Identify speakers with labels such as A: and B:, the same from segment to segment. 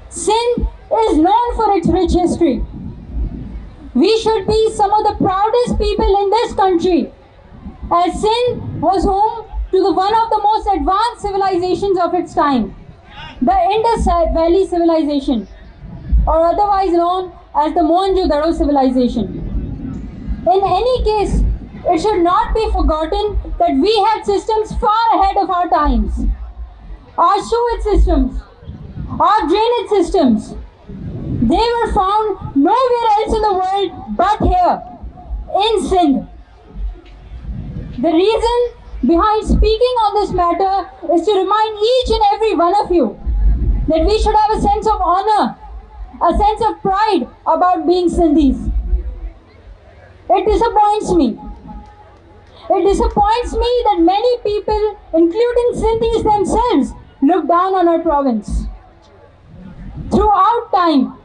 A: Sindh is known for its rich history. We should be some of the proudest people in this country, as Sindh was home to one of the most advanced civilizations of its time, the Indus Valley Civilization, or otherwise known as the Mohenjo-daro Civilization. In any case, it should not be forgotten that we had systems far ahead of our times. Our sewage systems, our drainage systems, they were found nowhere else in the world but here, in Sindh. The reason behind speaking on this matter is to remind each and every one of you that we should have a sense of honor, a sense of pride about being Sindhis. It disappoints me. It disappoints me that many people, including Sindhis themselves, look down on our province. Throughout time,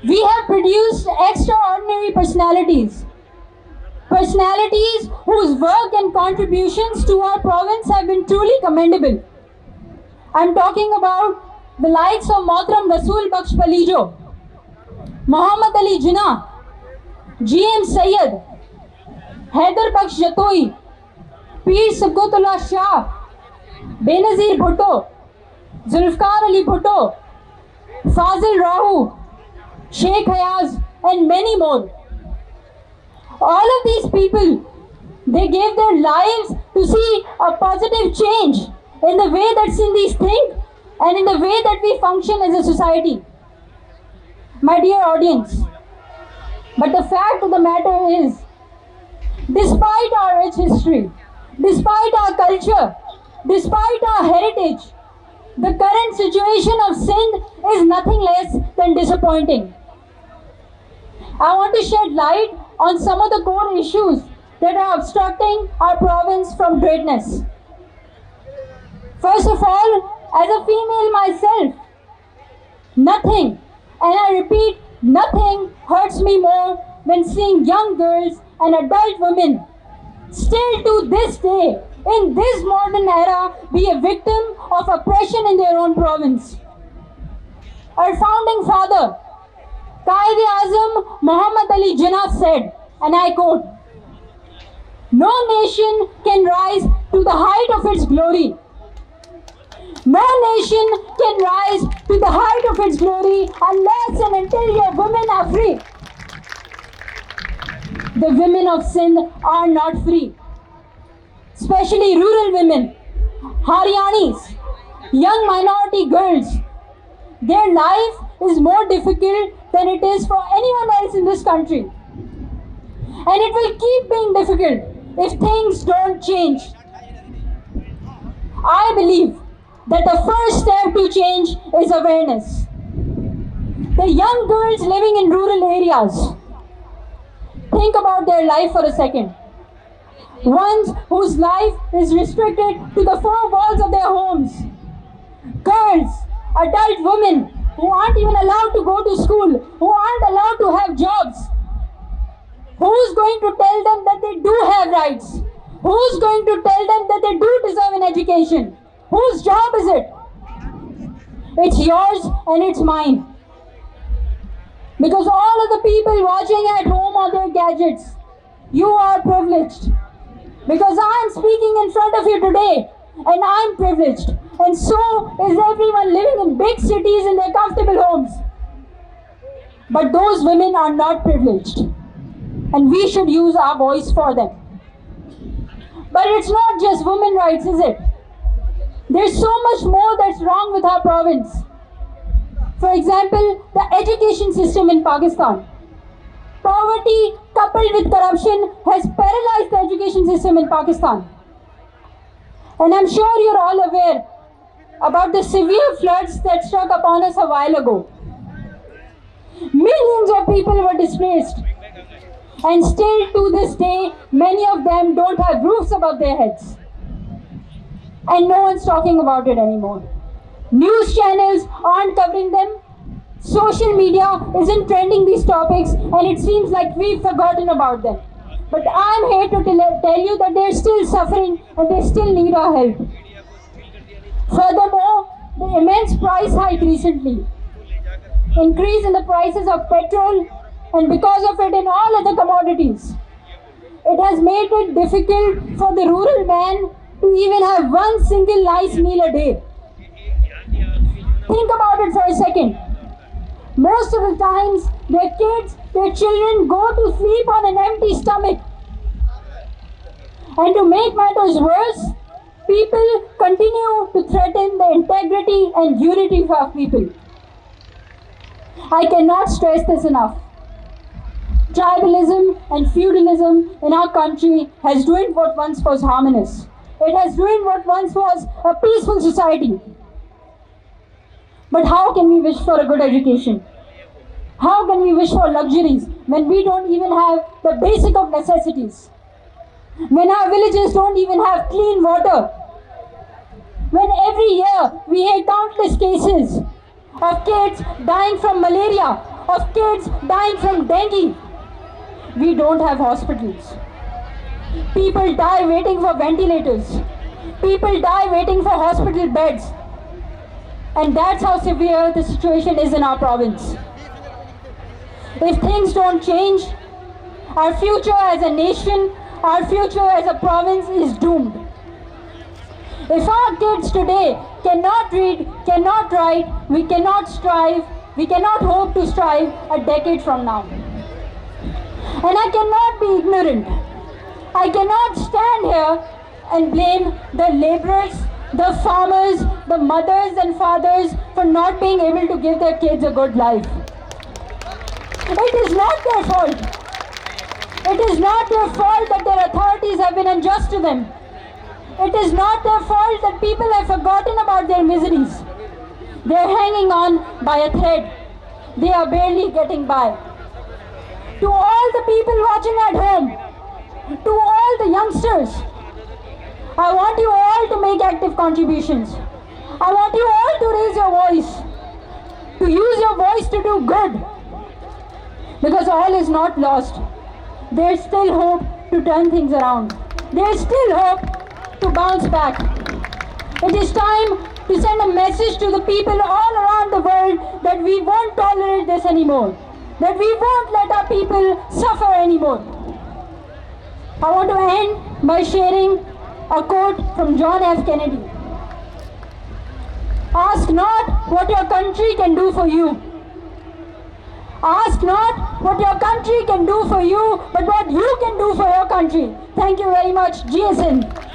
A: we have produced extraordinary personalities. Personalities whose work and contributions to our province have been truly commendable. I'm talking about the likes of Mohtaram Rasool Bakhsh Palijo, Muhammad Ali Jinnah, G.M. Sayyid, Haider Bakhsh Jatoi, Peer Sabgotullah Shah, Benazir Bhutto, Zulfikar Ali Bhutto, Fazil Rahu, Sheikh Ayaz, and many more. All of these people, they gave their lives to see a positive change in the way that Sindhis think and in the way that we function as a society. My dear audience, but the fact of the matter is, despite our rich history, despite our culture, despite our heritage, the current situation of Sindh is nothing less than disappointing. I want to shed light on some of the core issues that are obstructing our province from greatness. First of all, as a female myself, nothing, and I repeat, nothing hurts me more than seeing young girls and adult women still to this day, in this modern era, be a victim of oppression in their own province. Our founding father, Quaid-e-Azam Muhammad Ali Jinnah said, and I quote, "No nation can rise to the height of its glory. No nation can rise to the height of its glory unless and until your women are free." The women of Sindh are not free, especially rural women, Haryanis, young minority girls. Their life is more difficult than it is for anyone else in this country. And it will keep being difficult if things don't change. I believe that the first step to change is awareness. The young girls living in rural areas, think about their life for a second. Ones whose life is restricted to the four walls of their homes. Girls, adult women who aren't even allowed to go to school, who aren't allowed to have jobs. Who's going to tell them that they do have rights? Who's going to tell them that they do deserve an education? Whose job is it? It's yours and it's mine. Because all of the people watching at home on their gadgets, you are privileged. Because I'm speaking in front of you today, and I'm privileged. And so is everyone living in big cities in their comfortable homes. But those women are not privileged. And we should use our voice for them. But it's not just women's rights, is it? There's so much more that's wrong with our province. For example, the education system in Pakistan. Poverty coupled with corruption has paralyzed the education system in Pakistan. And I'm sure you're all aware about the severe floods that struck upon us a while ago. Millions of people were displaced. And still to this day, many of them don't have roofs above their heads. And no one's talking about it anymore. News channels aren't covering them. Social media isn't trending these topics, and it seems like we've forgotten about them. But I'm here to tell you that they're still suffering and they still need our help. Furthermore, the immense price hike recently increase in the prices of petrol, and because of it in all other commodities. It has made it difficult for the rural man to even have one single nice meal a day. Think about it for a second. Most of the times, their kids, their children go to sleep on an empty stomach. And to make matters worse, people continue to threaten the integrity and unity of people. I cannot stress this enough. Tribalism and feudalism in our country has ruined what once was harmonious. It has ruined what once was a peaceful society. But how can we wish for a good education? How can we wish for luxuries when we don't even have the basic of necessities? When our villages don't even have clean water? When every year we hear countless cases of kids dying from malaria, of kids dying from dengue? We don't have hospitals. People die waiting for ventilators. People die waiting for hospital beds. And that's how severe the situation is in our province. If things don't change, our future as a nation, our future as a province is doomed. If our kids today cannot read, cannot write, we cannot hope to strive a decade from now. And I cannot be ignorant. I cannot stand here and blame the laborers, the farmers, the mothers and fathers for not being able to give their kids a good life. It is not their fault. It is not their fault that their authorities have been unjust to them. It is not their fault that people have forgotten about their miseries. They are hanging on by a thread. They are barely getting by. To all the people watching at home, to all the youngsters, I want you all to make active contributions. I want you all to raise your voice, to use your voice to do good. Because all is not lost. There is still hope to turn things around. There is still hope to bounce back. It is time to send a message to the people all around the world that we won't tolerate this anymore. That we won't let our people suffer anymore. I want to end by sharing a quote from John F. Kennedy. Ask not what your country can do for you. Ask not what your country can do for you, but what you can do for your country. Thank you very much. Jai Sindh.